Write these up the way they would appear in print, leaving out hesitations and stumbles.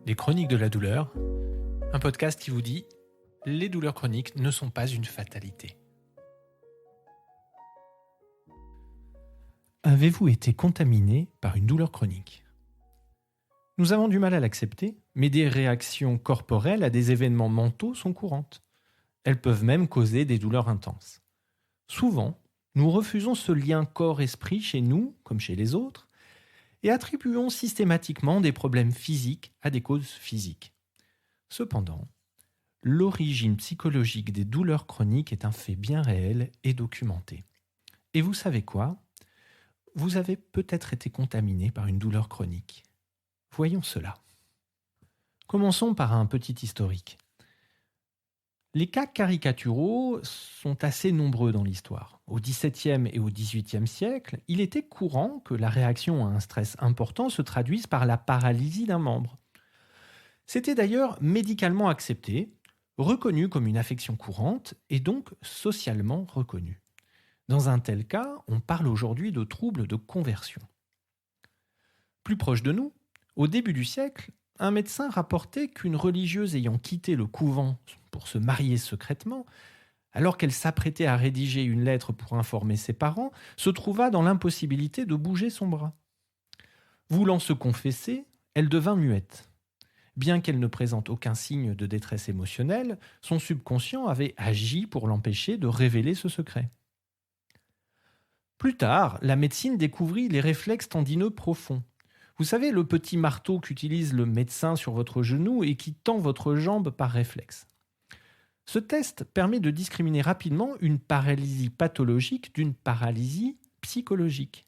Les Chroniques de la douleur, un podcast qui vous dit « Les douleurs chroniques ne sont pas une fatalité ». Avez-vous été contaminé par une douleur chronique ? Nous avons du mal à l'accepter, mais des réactions corporelles à des événements mentaux sont courantes. Elles peuvent même causer des douleurs intenses. Souvent, nous refusons ce lien corps-esprit chez nous, comme chez les autres, et attribuons systématiquement des problèmes physiques à des causes physiques. Cependant, l'origine psychologique des douleurs chroniques est un fait bien réel et documenté. Et vous savez quoi ? Vous avez peut-être été contaminé par une douleur chronique. Voyons cela. Commençons par un petit historique. Les cas caricaturaux sont assez nombreux dans l'histoire. Au XVIIe et au XVIIIe siècle, il était courant que la réaction à un stress important se traduise par la paralysie d'un membre. C'était d'ailleurs médicalement accepté, reconnu comme une affection courante et donc socialement reconnu. Dans un tel cas, on parle aujourd'hui de troubles de conversion. Plus proche de nous, au début du siècle, un médecin rapportait qu'une religieuse ayant quitté le couvent pour se marier secrètement, alors qu'elle s'apprêtait à rédiger une lettre pour informer ses parents, se trouva dans l'impossibilité de bouger son bras. Voulant se confesser, elle devint muette. Bien qu'elle ne présente aucun signe de détresse émotionnelle, son subconscient avait agi pour l'empêcher de révéler ce secret. Plus tard, la médecine découvrit les réflexes tendineux profonds. Vous savez, le petit marteau qu'utilise le médecin sur votre genou et qui tend votre jambe par réflexe. Ce test permet de discriminer rapidement une paralysie pathologique d'une paralysie psychologique.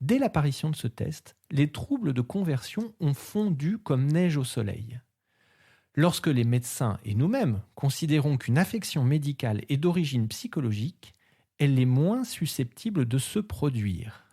Dès l'apparition de ce test, les troubles de conversion ont fondu comme neige au soleil. Lorsque les médecins et nous-mêmes considérons qu'une affection médicale est d'origine psychologique, elle est moins susceptible de se produire.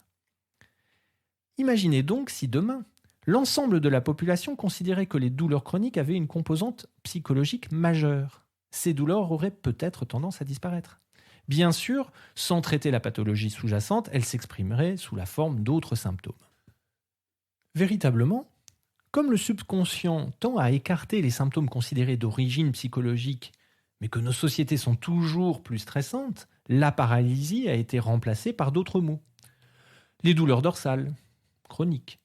Imaginez donc si demain, l'ensemble de la population considérait que les douleurs chroniques avaient une composante psychologique majeure. Ces douleurs auraient peut-être tendance à disparaître. Bien sûr, sans traiter la pathologie sous-jacente, elles s'exprimeraient sous la forme d'autres symptômes. Véritablement, comme le subconscient tend à écarter les symptômes considérés d'origine psychologique, mais que nos sociétés sont toujours plus stressantes, la paralysie a été remplacée par d'autres mots. Les douleurs dorsales, chroniques,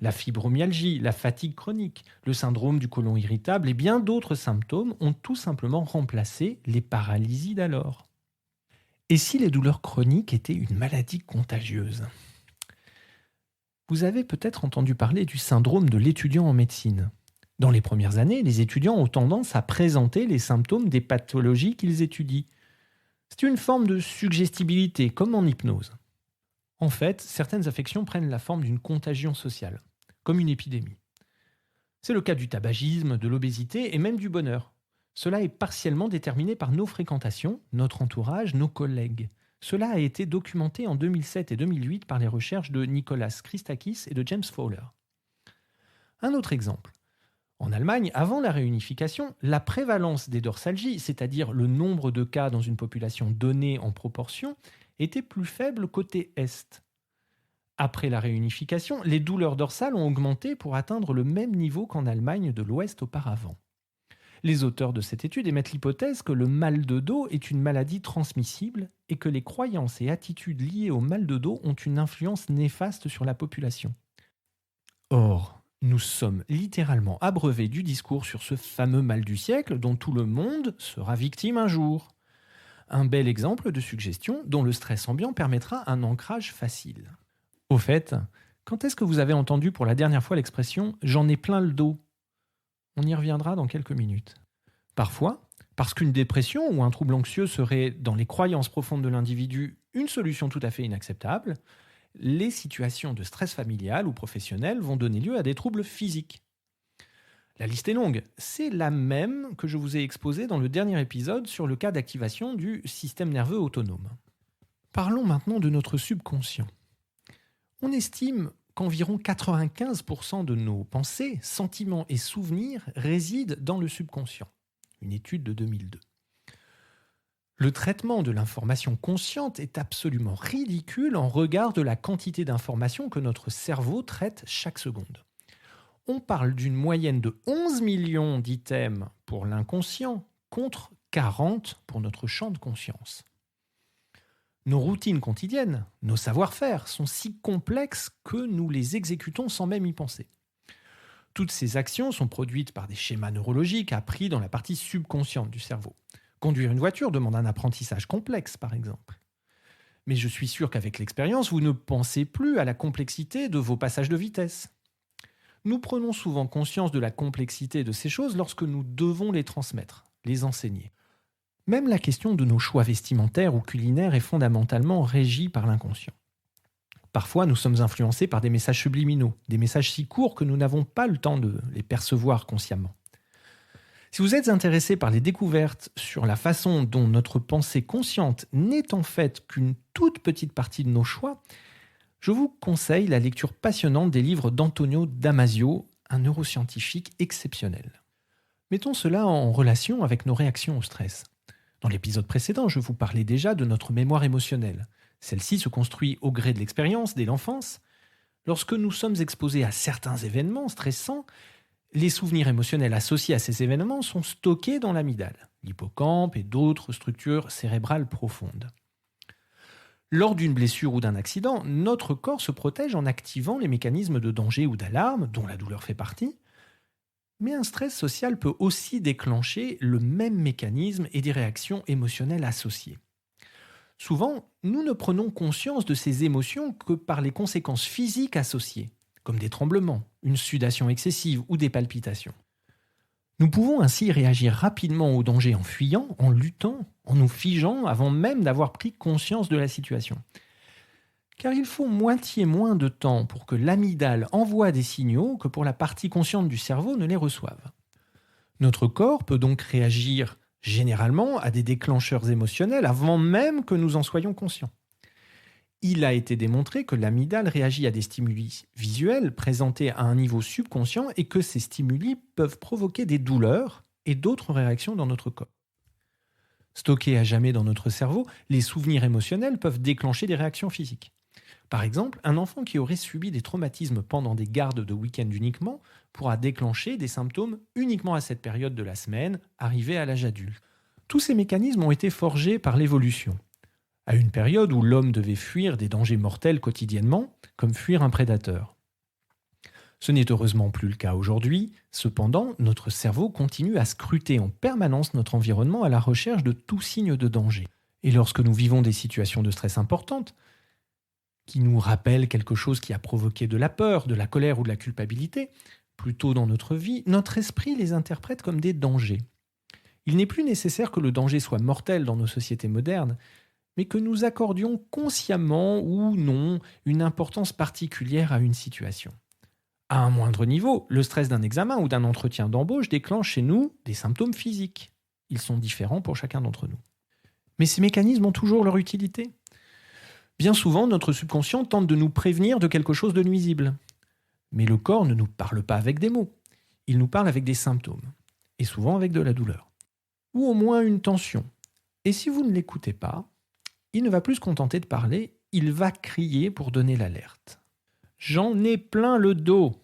la fibromyalgie, la fatigue chronique, le syndrome du côlon irritable et bien d'autres symptômes ont tout simplement remplacé les paralysies d'alors. Et si les douleurs chroniques étaient une maladie contagieuse ? Vous avez peut-être entendu parler du syndrome de l'étudiant en médecine. Dans les premières années, les étudiants ont tendance à présenter les symptômes des pathologies qu'ils étudient. C'est une forme de suggestibilité, comme en hypnose. En fait, certaines affections prennent la forme d'une contagion sociale, comme une épidémie. C'est le cas du tabagisme, de l'obésité et même du bonheur. Cela est partiellement déterminé par nos fréquentations, notre entourage, nos collègues. Cela a été documenté en 2007 et 2008 par les recherches de Nicholas Christakis et de James Fowler. Un autre exemple. En Allemagne, avant la réunification, la prévalence des dorsalgies, c'est-à-dire le nombre de cas dans une population donnée en proportion, était plus faible côté Est. Après la réunification, les douleurs dorsales ont augmenté pour atteindre le même niveau qu'en Allemagne de l'Ouest auparavant. Les auteurs de cette étude émettent l'hypothèse que le mal de dos est une maladie transmissible et que les croyances et attitudes liées au mal de dos ont une influence néfaste sur la population. Or, nous sommes littéralement abreuvés du discours sur ce fameux mal du siècle dont tout le monde sera victime un jour. Un bel exemple de suggestion dont le stress ambiant permettra un ancrage facile. Au fait, quand est-ce que vous avez entendu pour la dernière fois l'expression « j'en ai plein le dos » ? On y reviendra dans quelques minutes. Parfois, parce qu'une dépression ou un trouble anxieux serait, dans les croyances profondes de l'individu, une solution tout à fait inacceptable, les situations de stress familial ou professionnel vont donner lieu à des troubles physiques. La liste est longue. C'est la même que je vous ai exposée dans le dernier épisode sur le cas d'activation du système nerveux autonome. Parlons maintenant de notre subconscient. On estime qu'environ 95% de nos pensées, sentiments et souvenirs résident dans le subconscient. Une étude de 2002. Le traitement de l'information consciente est absolument ridicule en regard de la quantité d'informations que notre cerveau traite chaque seconde. on parle d'une moyenne de 11 millions d'items pour l'inconscient contre 40 pour notre champ de conscience. Nos routines quotidiennes, nos savoir-faire sont si complexes que nous les exécutons sans même y penser. Toutes ces actions sont produites par des schémas neurologiques appris dans la partie subconsciente du cerveau. Conduire une voiture demande un apprentissage complexe, par exemple. Mais je suis sûr qu'avec l'expérience, vous ne pensez plus à la complexité de vos passages de vitesse. Nous prenons souvent conscience de la complexité de ces choses lorsque nous devons les transmettre, les enseigner. Même la question de nos choix vestimentaires ou culinaires est fondamentalement régie par l'inconscient. Parfois, nous sommes influencés par des messages subliminaux, des messages si courts que nous n'avons pas le temps de les percevoir consciemment. Si vous êtes intéressé par les découvertes sur la façon dont notre pensée consciente n'est en fait qu'une toute petite partie de nos choix, je vous conseille la lecture passionnante des livres d'Antonio Damasio, un neuroscientifique exceptionnel. Mettons cela en relation avec nos réactions au stress. Dans l'épisode précédent, je vous parlais déjà de notre mémoire émotionnelle. Celle-ci se construit au gré de l'expérience dès l'enfance. Lorsque nous sommes exposés à certains événements stressants, les souvenirs émotionnels associés à ces événements sont stockés dans l'amygdale, l'hippocampe et d'autres structures cérébrales profondes. Lors d'une blessure ou d'un accident, notre corps se protège en activant les mécanismes de danger ou d'alarme, dont la douleur fait partie. Mais un stress social peut aussi déclencher le même mécanisme et des réactions émotionnelles associées. Souvent, nous ne prenons conscience de ces émotions que par les conséquences physiques associées, comme des tremblements, une sudation excessive ou des palpitations. Nous pouvons ainsi réagir rapidement au danger en fuyant, en luttant, en nous figeant avant même d'avoir pris conscience de la situation. Car il faut moitié moins de temps pour que l'amygdale envoie des signaux que pour la partie consciente du cerveau ne les reçoive. Notre corps peut donc réagir généralement à des déclencheurs émotionnels avant même que nous en soyons conscients. Il a été démontré que l'amygdale réagit à des stimuli visuels présentés à un niveau subconscient et que ces stimuli peuvent provoquer des douleurs et d'autres réactions dans notre corps. Stockés à jamais dans notre cerveau, les souvenirs émotionnels peuvent déclencher des réactions physiques. Par exemple, un enfant qui aurait subi des traumatismes pendant des gardes de week-end uniquement pourra déclencher des symptômes uniquement à cette période de la semaine, arrivé à l'âge adulte. Tous ces mécanismes ont été forgés par l'évolution. À une période où l'homme devait fuir des dangers mortels quotidiennement, comme fuir un prédateur. Ce n'est heureusement plus le cas aujourd'hui, cependant, notre cerveau continue à scruter en permanence notre environnement à la recherche de tout signe de danger. Et lorsque nous vivons des situations de stress importantes, qui nous rappellent quelque chose qui a provoqué de la peur, de la colère ou de la culpabilité, plus tôt dans notre vie, notre esprit les interprète comme des dangers. Il n'est plus nécessaire que le danger soit mortel dans nos sociétés modernes, mais que nous accordions consciemment ou non une importance particulière à une situation. À un moindre niveau, le stress d'un examen ou d'un entretien d'embauche déclenche chez nous des symptômes physiques. Ils sont différents pour chacun d'entre nous. Mais ces mécanismes ont toujours leur utilité. Bien souvent, notre subconscient tente de nous prévenir de quelque chose de nuisible. Mais le corps ne nous parle pas avec des mots. Il nous parle avec des symptômes. Et souvent avec de la douleur. Ou au moins une tension. Et si vous ne l'écoutez pas, il ne va plus se contenter de parler, il va crier pour donner l'alerte. J'en ai plein le dos.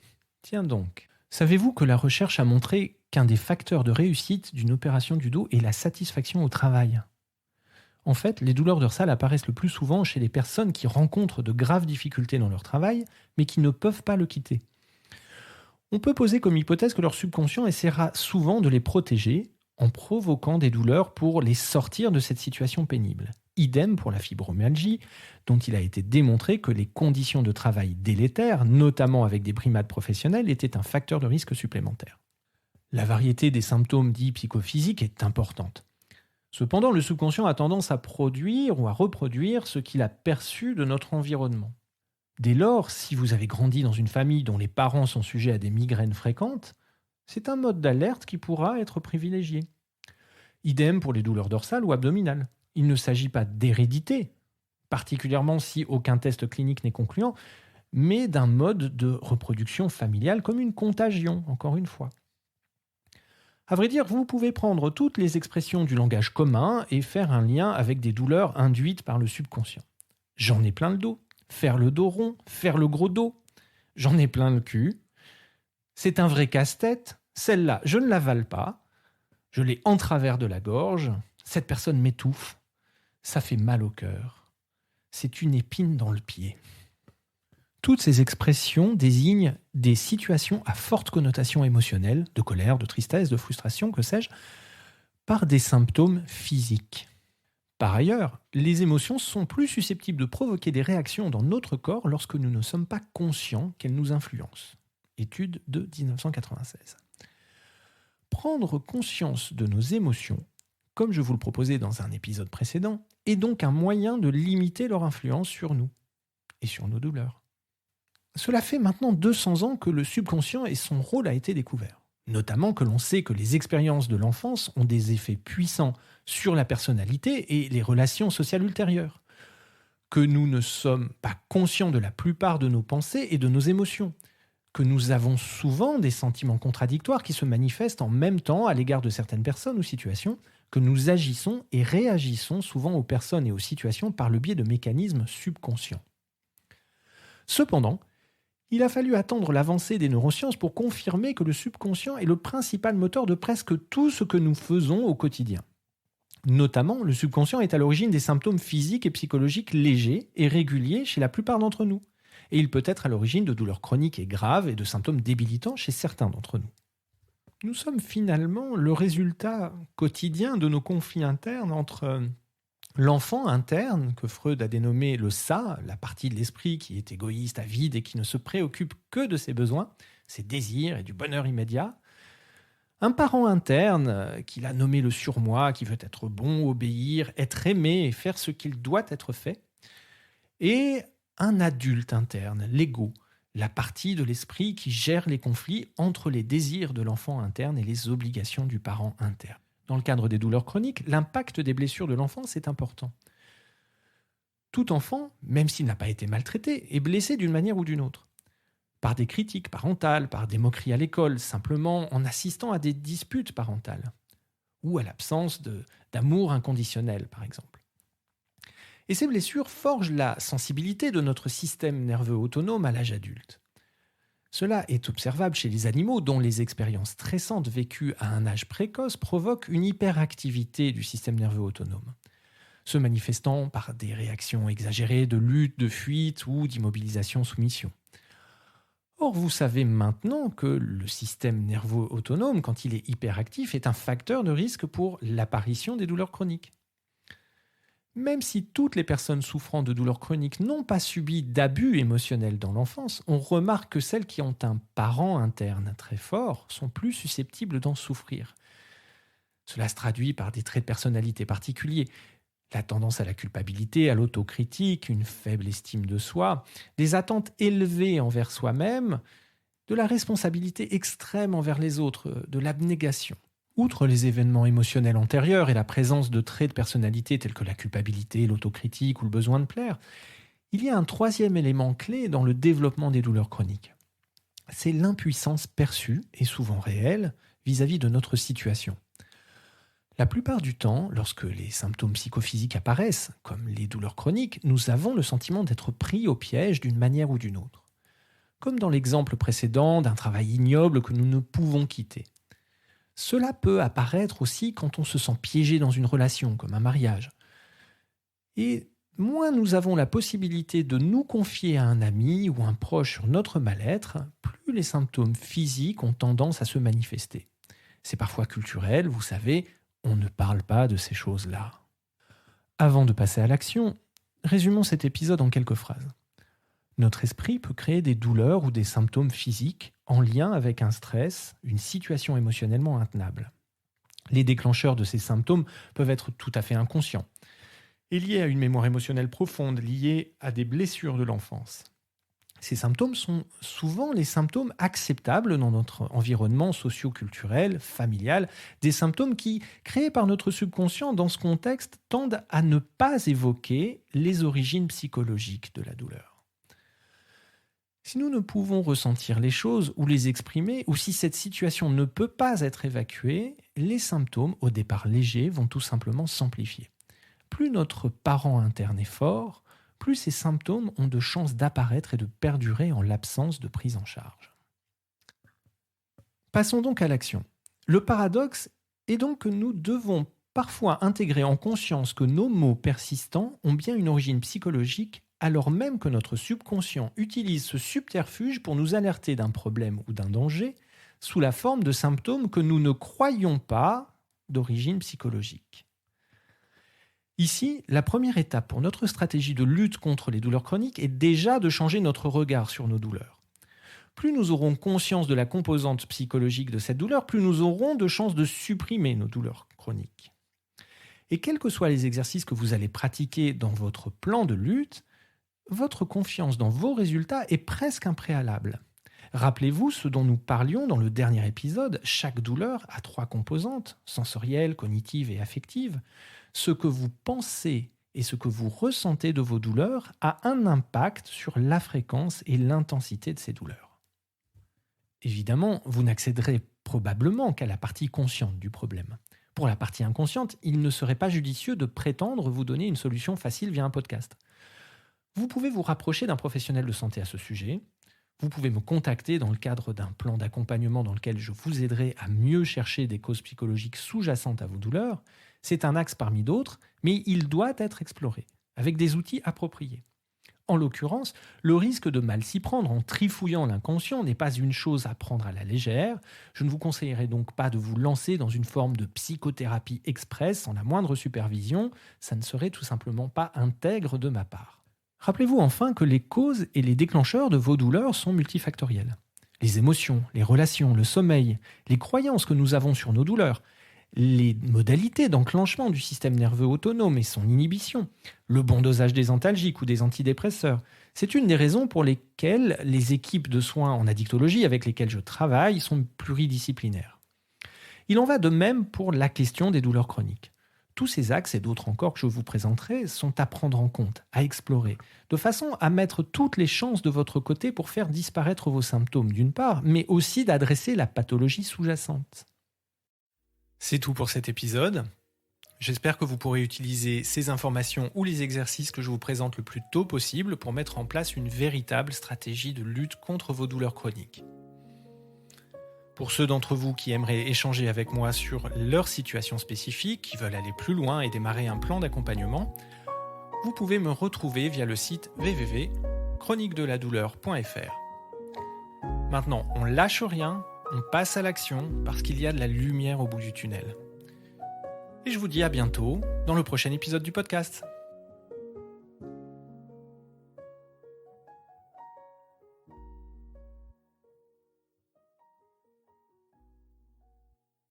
Tiens donc. Savez-vous que la recherche a montré qu'un des facteurs de réussite d'une opération du dos est la satisfaction au travail ? En fait, les douleurs dorsales apparaissent le plus souvent chez les personnes qui rencontrent de graves difficultés dans leur travail, mais qui ne peuvent pas le quitter. On peut poser comme hypothèse que leur subconscient essaiera souvent de les protéger en provoquant des douleurs pour les sortir de cette situation pénible. Idem pour la fibromyalgie, dont il a été démontré que les conditions de travail délétères, notamment avec des primates professionnels, étaient un facteur de risque supplémentaire. La variété des symptômes dits psychophysiques est importante. Cependant, le subconscient a tendance à produire ou à reproduire ce qu'il a perçu de notre environnement. Dès lors, si vous avez grandi dans une famille dont les parents sont sujets à des migraines fréquentes, c'est un mode d'alerte qui pourra être privilégié. Idem pour les douleurs dorsales ou abdominales. Il ne s'agit pas d'hérédité, particulièrement si aucun test clinique n'est concluant, mais d'un mode de reproduction familiale comme une contagion, encore une fois. À vrai dire, vous pouvez prendre toutes les expressions du langage commun et faire un lien avec des douleurs induites par le subconscient. J'en ai plein le dos, faire le dos rond, faire le gros dos, j'en ai plein le cul. C'est un vrai casse-tête. Celle-là, je ne l'avale pas. Je l'ai en travers de la gorge. Cette personne m'étouffe. Ça fait mal au cœur. C'est une épine dans le pied. Toutes ces expressions désignent des situations à forte connotation émotionnelle, de colère, de tristesse, de frustration, que sais-je, par des symptômes physiques. Par ailleurs, les émotions sont plus susceptibles de provoquer des réactions dans notre corps lorsque nous ne sommes pas conscients qu'elles nous influencent. Étude de 1996. Prendre conscience de nos émotions, comme je vous le proposais dans un épisode précédent, est donc un moyen de limiter leur influence sur nous et sur nos douleurs. Cela fait maintenant 200 ans que le subconscient et son rôle a été découvert. Notamment que l'on sait que les expériences de l'enfance ont des effets puissants sur la personnalité et les relations sociales ultérieures. Que nous ne sommes pas conscients de la plupart de nos pensées et de nos émotions. Que nous avons souvent des sentiments contradictoires qui se manifestent en même temps à l'égard de certaines personnes ou situations. Que nous agissons et réagissons souvent aux personnes et aux situations par le biais de mécanismes subconscients. Cependant, il a fallu attendre l'avancée des neurosciences pour confirmer que le subconscient est le principal moteur de presque tout ce que nous faisons au quotidien. Notamment, le subconscient est à l'origine des symptômes physiques et psychologiques légers et réguliers chez la plupart d'entre nous. Et il peut être à l'origine de douleurs chroniques et graves et de symptômes débilitants chez certains d'entre nous. Nous sommes finalement le résultat quotidien de nos conflits internes entre l'enfant interne, que Freud a dénommé le ça, la partie de l'esprit qui est égoïste, avide et qui ne se préoccupe que de ses besoins, ses désirs et du bonheur immédiat. Un parent interne, qu'il a nommé le surmoi, qui veut être bon, obéir, être aimé et faire ce qu'il doit être fait. Et un adulte interne, l'ego, la partie de l'esprit qui gère les conflits entre les désirs de l'enfant interne et les obligations du parent interne. Dans le cadre des douleurs chroniques, l'impact des blessures de l'enfance est important. Tout enfant, même s'il n'a pas été maltraité, est blessé d'une manière ou d'une autre. Par des critiques parentales, par des moqueries à l'école, simplement en assistant à des disputes parentales, ou à l'absence d'amour inconditionnel, par exemple. Et ces blessures forgent la sensibilité de notre système nerveux autonome à l'âge adulte. Cela est observable chez les animaux dont les expériences stressantes vécues à un âge précoce provoquent une hyperactivité du système nerveux autonome, se manifestant par des réactions exagérées de lutte, de fuite ou d'immobilisation-soumission. Or, vous savez maintenant que le système nerveux autonome, quand il est hyperactif, est un facteur de risque pour l'apparition des douleurs chroniques. Même si toutes les personnes souffrant de douleurs chroniques n'ont pas subi d'abus émotionnels dans l'enfance, on remarque que celles qui ont un parent interne très fort sont plus susceptibles d'en souffrir. Cela se traduit par des traits de personnalité particuliers, la tendance à la culpabilité, à l'autocritique, une faible estime de soi, des attentes élevées envers soi-même, de la responsabilité extrême envers les autres, de l'abnégation. Outre les événements émotionnels antérieurs et la présence de traits de personnalité tels que la culpabilité, l'autocritique ou le besoin de plaire, il y a un troisième élément clé dans le développement des douleurs chroniques. C'est l'impuissance perçue, et souvent réelle, vis-à-vis de notre situation. La plupart du temps, lorsque les symptômes psychophysiques apparaissent, comme les douleurs chroniques, nous avons le sentiment d'être pris au piège d'une manière ou d'une autre. Comme dans l'exemple précédent d'un travail ignoble que nous ne pouvons quitter. Cela peut apparaître aussi quand on se sent piégé dans une relation, comme un mariage. Et moins nous avons la possibilité de nous confier à un ami ou un proche sur notre mal-être, plus les symptômes physiques ont tendance à se manifester. C'est parfois culturel, vous savez, on ne parle pas de ces choses-là. Avant de passer à l'action, résumons cet épisode en quelques phrases. Notre esprit peut créer des douleurs ou des symptômes physiques en lien avec un stress, une situation émotionnellement intenable. Les déclencheurs de ces symptômes peuvent être tout à fait inconscients et liés à une mémoire émotionnelle profonde, liée à des blessures de l'enfance. Ces symptômes sont souvent les symptômes acceptables dans notre environnement socio-culturel, familial, des symptômes qui, créés par notre subconscient dans ce contexte, tendent à ne pas évoquer les origines psychologiques de la douleur. Si nous ne pouvons ressentir les choses ou les exprimer, ou si cette situation ne peut pas être évacuée, les symptômes, au départ légers, vont tout simplement s'amplifier. Plus notre parent interne est fort, plus ces symptômes ont de chances d'apparaître et de perdurer en l'absence de prise en charge. Passons donc à l'action. Le paradoxe est donc que nous devons parfois intégrer en conscience que nos maux persistants ont bien une origine psychologique, alors même que notre subconscient utilise ce subterfuge pour nous alerter d'un problème ou d'un danger sous la forme de symptômes que nous ne croyons pas d'origine psychologique. Ici, la première étape pour notre stratégie de lutte contre les douleurs chroniques est déjà de changer notre regard sur nos douleurs. Plus nous aurons conscience de la composante psychologique de cette douleur, plus nous aurons de chances de supprimer nos douleurs chroniques. Et quels que soient les exercices que vous allez pratiquer dans votre plan de lutte, votre confiance dans vos résultats est presque un préalable. Rappelez-vous ce dont nous parlions dans le dernier épisode, chaque douleur a 3 composantes, sensorielles, cognitives et affectives. Ce que vous pensez et ce que vous ressentez de vos douleurs a un impact sur la fréquence et l'intensité de ces douleurs. Évidemment, vous n'accéderez probablement qu'à la partie consciente du problème. Pour la partie inconsciente, il ne serait pas judicieux de prétendre vous donner une solution facile via un podcast. Vous pouvez vous rapprocher d'un professionnel de santé à ce sujet. Vous pouvez me contacter dans le cadre d'un plan d'accompagnement dans lequel je vous aiderai à mieux chercher des causes psychologiques sous-jacentes à vos douleurs. C'est un axe parmi d'autres, mais il doit être exploré, avec des outils appropriés. En l'occurrence, le risque de mal s'y prendre en trifouillant l'inconscient n'est pas une chose à prendre à la légère. Je ne vous conseillerais donc pas de vous lancer dans une forme de psychothérapie express sans la moindre supervision. Ça ne serait tout simplement pas intègre de ma part. Rappelez-vous enfin que les causes et les déclencheurs de vos douleurs sont multifactoriels. Les émotions, les relations, le sommeil, les croyances que nous avons sur nos douleurs, les modalités d'enclenchement du système nerveux autonome et son inhibition, le bon dosage des antalgiques ou des antidépresseurs. C'est une des raisons pour lesquelles les équipes de soins en addictologie avec lesquelles je travaille sont pluridisciplinaires. Il en va de même pour la question des douleurs chroniques. Tous ces axes et d'autres encore que je vous présenterai sont à prendre en compte, à explorer, de façon à mettre toutes les chances de votre côté pour faire disparaître vos symptômes d'une part, mais aussi d'adresser la pathologie sous-jacente. C'est tout pour cet épisode. J'espère que vous pourrez utiliser ces informations ou les exercices que je vous présente le plus tôt possible pour mettre en place une véritable stratégie de lutte contre vos douleurs chroniques. Pour ceux d'entre vous qui aimeraient échanger avec moi sur leur situation spécifique, qui veulent aller plus loin et démarrer un plan d'accompagnement, vous pouvez me retrouver via le site www.chroniquedeladouleur.fr. Maintenant, on lâche rien, on passe à l'action parce qu'il y a de la lumière au bout du tunnel. Et je vous dis à bientôt dans le prochain épisode du podcast.